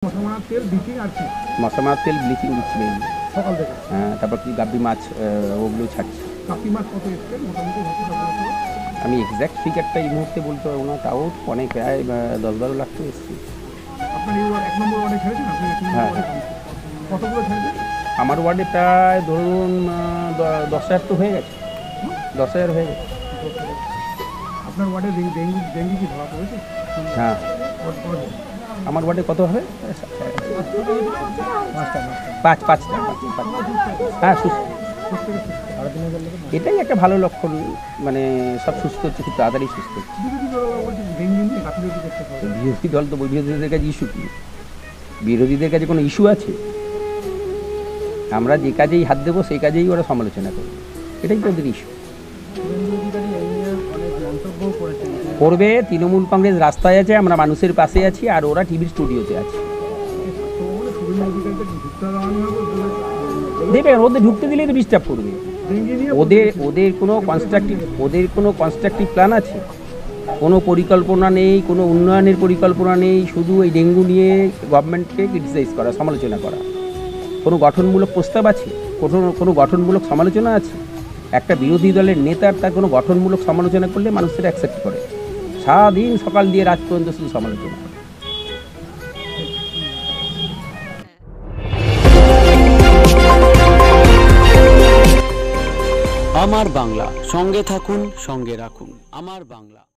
মশা মারার তেল ব্লিচিং আর কি মশা মারার তেল ব্লিচিং দিচ্ছি মেইনলি। সকাল থেকে হ্যাঁ, তারপর কি গাব্বি মাছ ওগুলো ছাড়ছি। কাপি মাছ কত এসছে মোটামুটি আমি এক্স্যাক্ট ফিগারটা এই মুহূর্তে বলতে পারবো না, তাও অনেক প্রায় 10-12 লাখ তো এসছি। আপনার এই এক নম্বর ওয়ার্ডে ছেড়েছেন আপনি এক নম্বর হ্যাঁ। ওয়ার্ডে কতগুলো ছেড়েছেন? আমার ওয়ার্ডে প্রায় ধরুন 10,000 তো হয়ে গেছে, 10,000 হয়ে গেছে। আপনার ওয়ার্ডে ডেঙ্গি কি ধরা পড়েছে? হ্যাঁ, আমার ওয়ার্ডে কত হবে? পাঁচটা। হ্যাঁ, সুস্থ। এটাই একটা ভালো লক্ষণ, মানে সব সুস্থ হচ্ছে, খুব তাড়াতাড়ি সুস্থ হচ্ছে। বিরোধী দল তো বিরোধীদের কাছে ইস্যু কি? বিরোধীদের কাছে কোনো ইস্যু আছে? আমরা যে কাজেই হাত দেবো সেই কাজেই ওরা সমালোচনা করবে, এটাই তো ওদের ইস্যু। করবে, তৃণমূল কংগ্রেস রাস্তায় আছে, আমরা মানুষের পাশে আছি, আর ওরা টিভির স্টুডিওতে আছে। দেবে, ওদের ঢুকতে দিলেই তো ডিস্টার্ব করবে। ওদের কোনো কনস্ট্রাকটিভ প্ল্যান আছে? কোনো পরিকল্পনা নেই, কোনো উন্নয়নের পরিকল্পনা নেই, শুধু এই ডেঙ্গু নিয়ে গভর্নমেন্টকে ক্রিটিসাইজ করা, সমালোচনা করা। কোনো গঠনমূলক প্রস্তাব আছে? কোনো গঠনমূলক সমালোচনা আছে? একটা বিরোধী দলের নেতার তার কোনো গঠনমূলক সমালোচনা করলে মানুষের অ্যাকসেপ্ট করে, সারাদিন সকাল দিয়ে রাত পর্যন্ত শুধু সমালোচনা করে। আমার বাংলা, সঙ্গে থাকুন, সঙ্গে রাখুন আমার বাংলা।